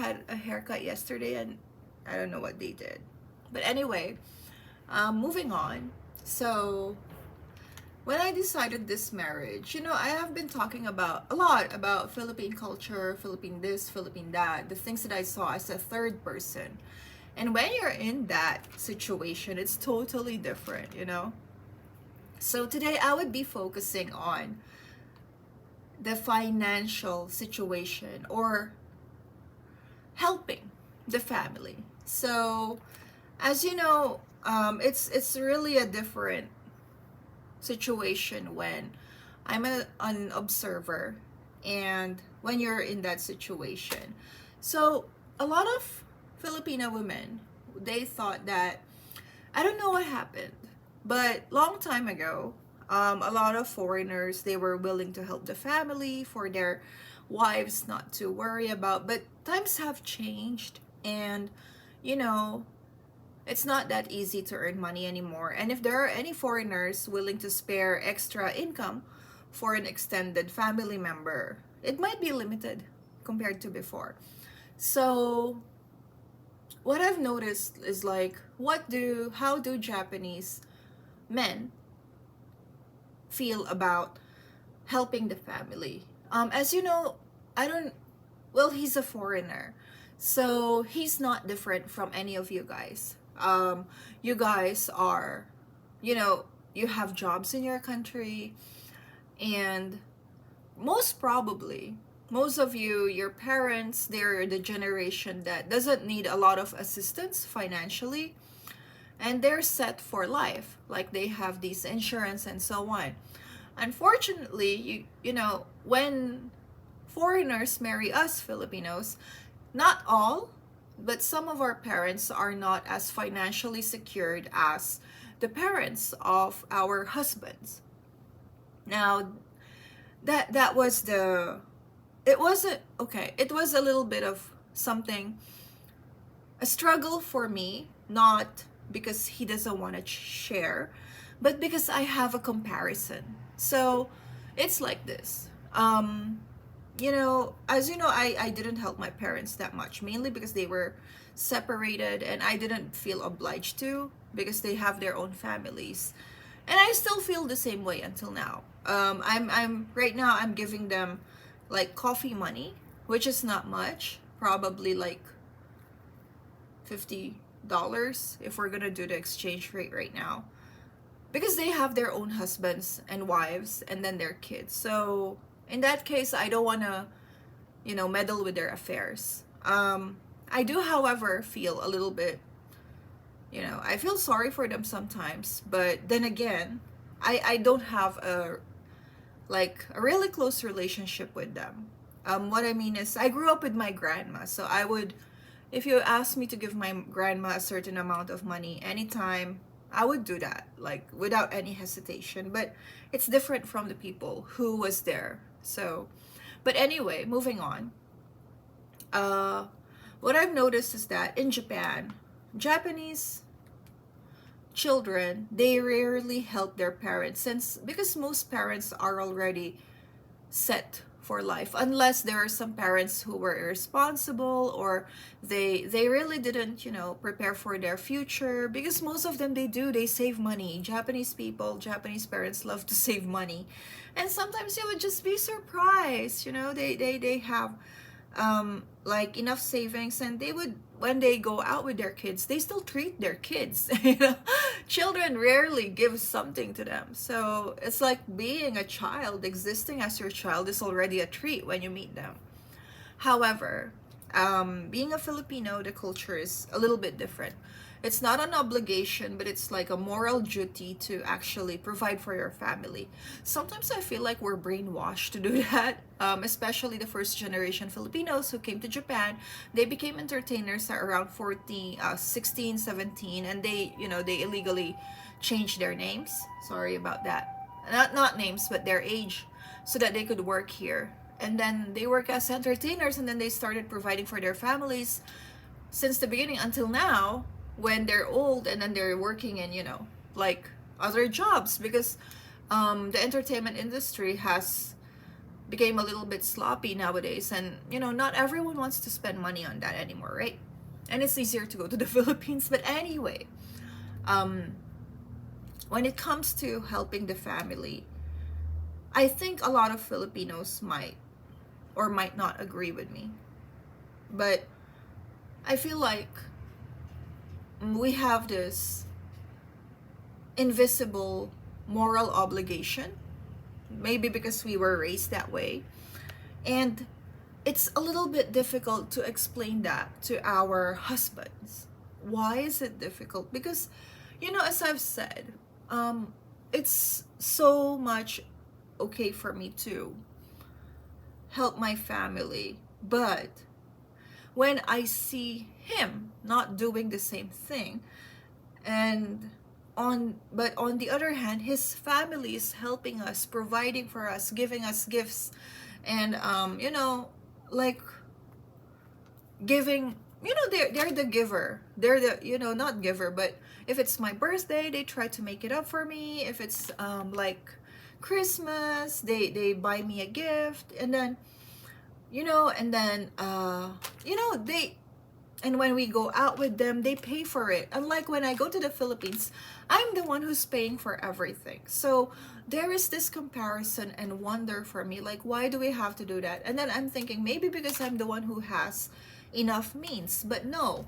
had a haircut yesterday and I don't know what they did. But anyway, moving on. So when I decided this marriage, I have been talking about a lot about Philippine culture, Philippine this, Philippine that, the things that I saw as a third person. And when you're in that situation, it's totally different. So today I would be focusing on the financial situation or helping the family. So as you know, it's really a different situation when an observer and when you're in that situation. So a lot of Filipino women, they thought that, I don't know what happened, but long time ago, a lot of foreigners, they were willing to help the family for their wives not to worry about, but times have changed, and it's not that easy to earn money anymore. And if there are any foreigners willing to spare extra income for an extended family member, it might be limited compared to before. So what I've noticed is like, how do Japanese men feel about helping the family? As you know, he's a foreigner, so he's not different from any of you guys. You guys are, you have jobs in your country, and most probably, most of you, your parents, they're the generation that doesn't need a lot of assistance financially, and they're set for life. Like they have these insurance and so on. Unfortunately, when foreigners marry us Filipinos, not all, but some of our parents are not as financially secured as the parents of our husbands. Now, that was it wasn't okay. It was a little bit of something, a struggle for me, not because he doesn't want to share, but because I have a comparison. So it's like this. As you know, I didn't help my parents that much, mainly because they were separated and I didn't feel obliged to, because they have their own families. And I still feel the same way until now. I'm right now I'm giving them like coffee money, which is not much, probably like $50 if we're gonna do the exchange rate right now, because they have their own husbands and wives and then their kids. So in that case, I don't want to meddle with their affairs. I do, however, feel a little bit, I feel sorry for them sometimes, but then again, I don't have a really close relationship with them. What I mean is, I grew up with my grandma, so I would, if you ask me to give my grandma a certain amount of money anytime, I would do that, like without any hesitation. But it's different from the people who was there. So, but anyway, moving on. What I've noticed is that in Japan, Japanese children, they rarely help their parents, because most parents are already set for life, unless there are some parents who were irresponsible, or they really didn't prepare for their future, because most of them, they save money. Japanese parents love to save money, and sometimes you would just be surprised, they have like enough savings, and they would, when they go out with their kids, they still treat their kids. Children rarely give something to them, so it's like being a child, existing as your child is already a treat when you meet them. However, being a Filipino, the culture is a little bit different. It's not an obligation, but it's like a moral duty to actually provide for your family. Sometimes I feel like we're brainwashed to do that, especially the first generation Filipinos who came to Japan. They became entertainers at around 16, 17, and they illegally changed their names. Sorry about that. Not names, but their age, so that they could work here. And then they work as entertainers, and then they started providing for their families since the beginning until now, when they're old, and then they're working in like other jobs, because the entertainment industry has became a little bit sloppy nowadays, and not everyone wants to spend money on that anymore, right? And it's easier to go to the Philippines. But anyway, um when it comes to helping the family, I think a lot of Filipinos might or might not agree with me, but I feel like we have this invisible moral obligation, maybe because we were raised that way. And it's a little bit difficult to explain that to our husbands. Why is it difficult? Because, as I've said, it's so much okay for me to help my family, but when I see him not doing the same thing, and on the other hand, his family is helping us, providing for us, giving us gifts, and like giving, they're the giver, they're the, not giver, but if it's my birthday, they try to make it up for me. If it's like Christmas, they buy me a gift, and then they, and when we go out with them, they pay for it. Unlike when I go to the Philippines, I'm the one who's paying for everything. So there is this comparison and wonder for me, like, why do we have to do that? And then I'm thinking, maybe because I'm the one who has enough means. But no,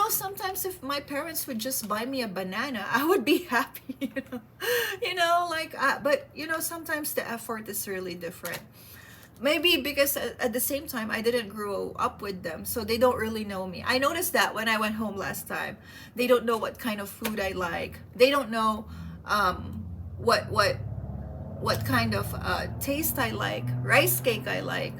sometimes if my parents would just buy me a banana, I would be happy. But sometimes the effort is really different. Maybe because at the same time, I didn't grow up with them, so they don't really know me. I noticed that when I went home last time, they don't know what kind of food I like. They don't know what kind of taste I like, rice cake I like.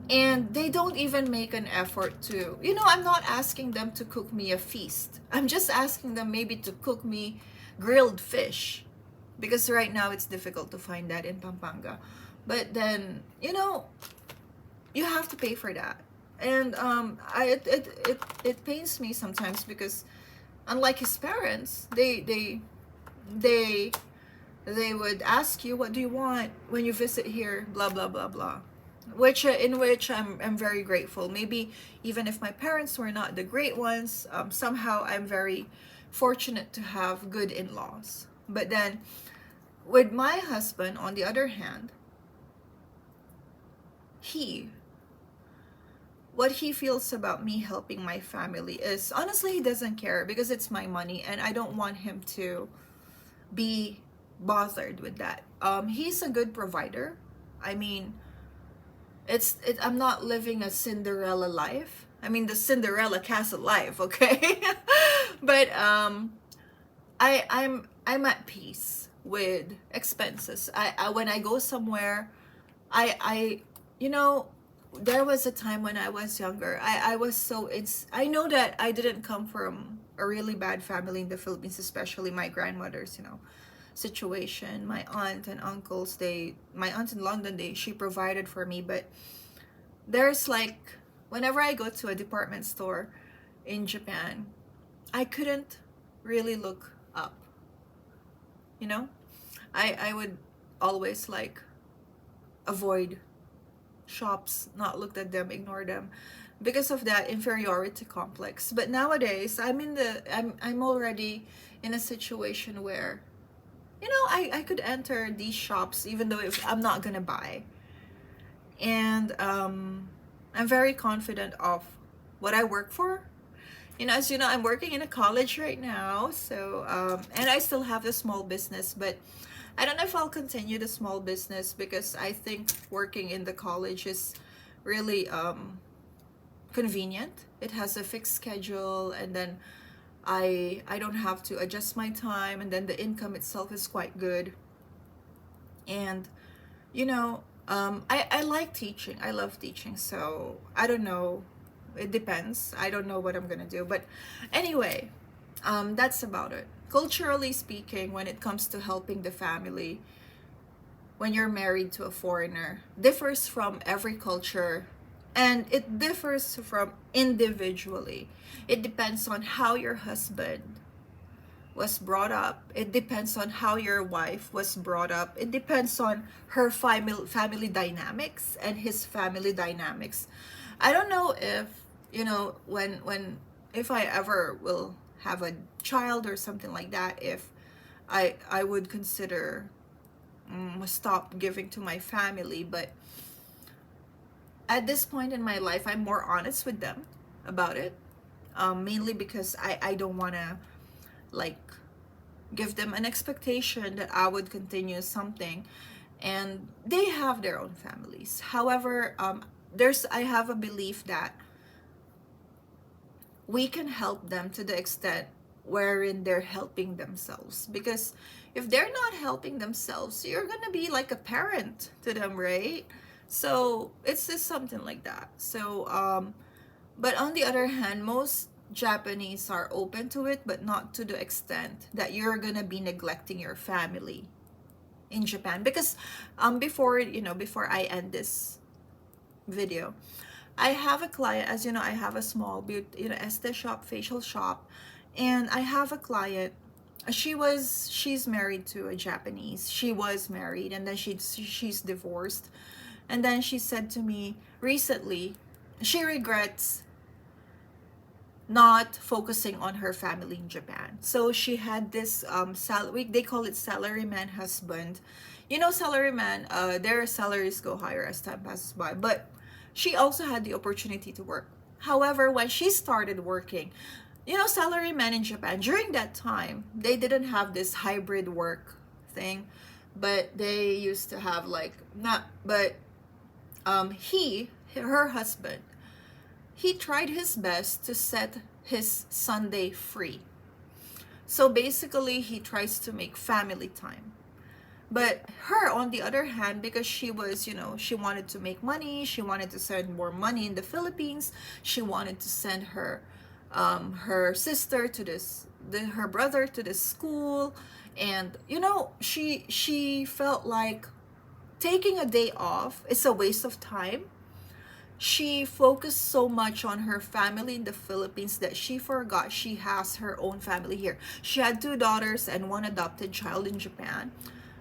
And they don't even make an effort to, I'm not asking them to cook me a feast. I'm just asking them maybe to cook me grilled fish, because right now it's difficult to find that in Pampanga. But then, you have to pay for that. And it pains me sometimes, because unlike his parents, they would ask you, what do you want when you visit here, blah blah blah blah, which in which I'm very grateful. Maybe even if my parents were not the great ones, somehow I'm very fortunate to have good in-laws. But then with my husband, on the other hand, what he feels about me helping my family is, honestly, he doesn't care, because it's my money and I don't want him to be bothered with that. He's a good provider. I mean, I'm not living a Cinderella life. I mean, the Cinderella castle life, okay? But I'm at peace with expenses. I when I go somewhere, I there was a time when I was younger, I was so, I know that I didn't come from a really bad family in the Philippines, especially my grandmother's, situation. My aunt and uncles, my aunt in London, she provided for me. But there's like, whenever I go to a department store in Japan, I couldn't really look up, I would always like avoid shops, not look at them, ignore them, because of that inferiority complex. But nowadays, I'm already in a situation where, I could enter these shops even though if I'm not gonna buy. And I'm very confident of what I work for. As you know, I'm working in a college right now, so and I still have a small business, but I don't know if I'll continue the small business, because I think working in the college is really convenient. It has a fixed schedule, and then I don't have to adjust my time, and then the income itself is quite good. And I like teaching. I love teaching. So I don't know. It depends. I don't know what I'm gonna do. But anyway, that's about it. Culturally speaking, when it comes to helping the family, when you're married to a foreigner, differs from every culture, and it differs from individually. It depends on how your husband was brought up. It depends on how your wife was brought up. It depends on her family dynamics and his family dynamics. I don't know if, when if I ever will have a child or something like that, if I would consider stop giving to my family. But at this point in my life, I'm more honest with them about it, mainly because I don't want to like give them an expectation that I would continue something, and they have their own families. However, I have a belief that we can help them to the extent wherein they're helping themselves, because if they're not helping themselves, you're gonna be like a parent to them, right? So it's just something like that. So but on the other hand, most Japanese are open to it, but not to the extent that you're gonna be neglecting your family in Japan. Because before I end this video, I have a client. As you know, I have a small este shop, facial shop, and I have a client. She's married to a Japanese. She was married, and then she's divorced. And then she said to me recently, she regrets not focusing on her family in Japan. So she had this they call it salaryman husband. Salaryman, their salaries go higher as time passes by, but she also had the opportunity to work. However, when she started working, salarymen in Japan during that time, they didn't have this hybrid work thing, but they used to have like not but her husband, he tried his best to set his Sunday free. So basically, he tries to make family time. But her, on the other hand, because she was, she wanted to make money, she wanted to send more money in the Philippines, she wanted to send her sister to her brother to this school, and she felt like taking a day off is a waste of time. She focused so much on her family in the Philippines that she forgot she has her own family here. She had 2 daughters and 1 adopted child in Japan,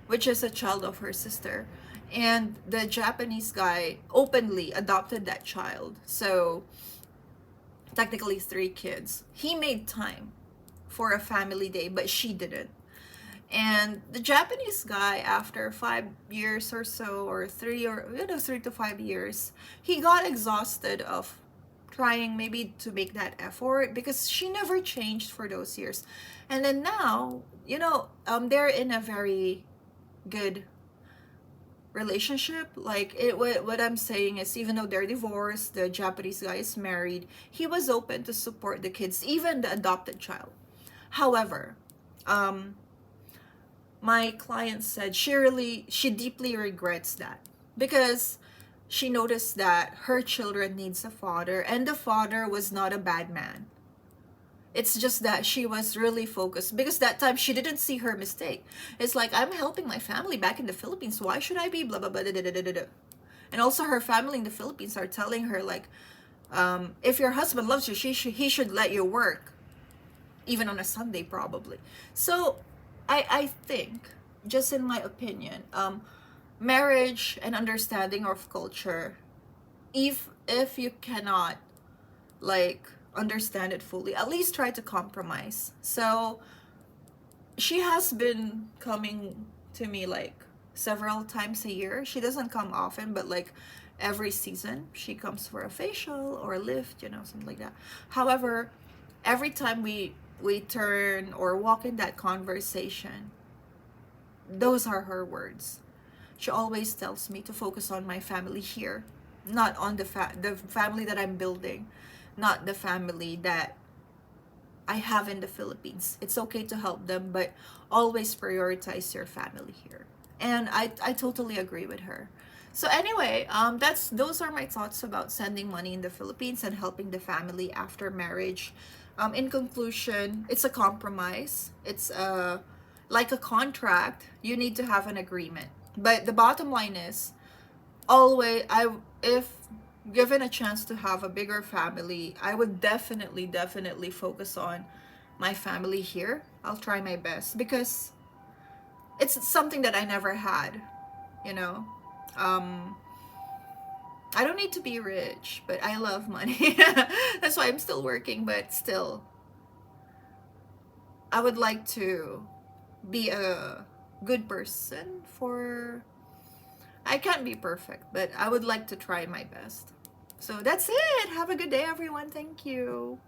which is a child of her sister. And the Japanese guy openly adopted that child. So technically 3 kids. He made time for a family day, but she didn't. And the Japanese guy, after 5 years or so, or 3 to 5 years, he got exhausted of trying maybe to make that effort, because she never changed for those years. And then now, they're in a very good relationship. Like what I'm saying is, even though they're divorced, the Japanese guy is married, he was open to support the kids, even the adopted child. However, my client said she deeply regrets that, because she noticed that her children needs a father, and the father was not a bad man. It's just that she was really focused, because that time she didn't see her mistake. It's like, I'm helping my family back in the Philippines, why should I be blah blah blah da, da, da, da, da. And also her family in the Philippines are telling her like, if your husband loves you, he should let you work, even on a Sunday probably. So I think, just in my opinion, marriage and understanding of culture, if you cannot like understand it fully, at least try to compromise. So she has been coming to me like several times a year. She doesn't come often, but like every season she comes for a facial or a lift, something like that. However, every time we turn or walk in that conversation, those are her words. She always tells me to focus on my family here, not on the family that I'm building, not the family that I have in the Philippines. It's okay to help them, but always prioritize your family here. And I totally agree with her. So anyway, those are my thoughts about sending money in the Philippines and helping the family after marriage. In conclusion, it's a compromise. It's like a contract. You need to have an agreement. But the bottom line is, if given a chance to have a bigger family, I would definitely focus on my family here. I'll try my best because it's something that I never had, you know. Um, I don't need to be rich, but I love money. That's why I'm still working, but still, I would like to be a good person for. I can't be perfect, but I would like to try my best. So that's it. Have a good day, everyone. Thank you.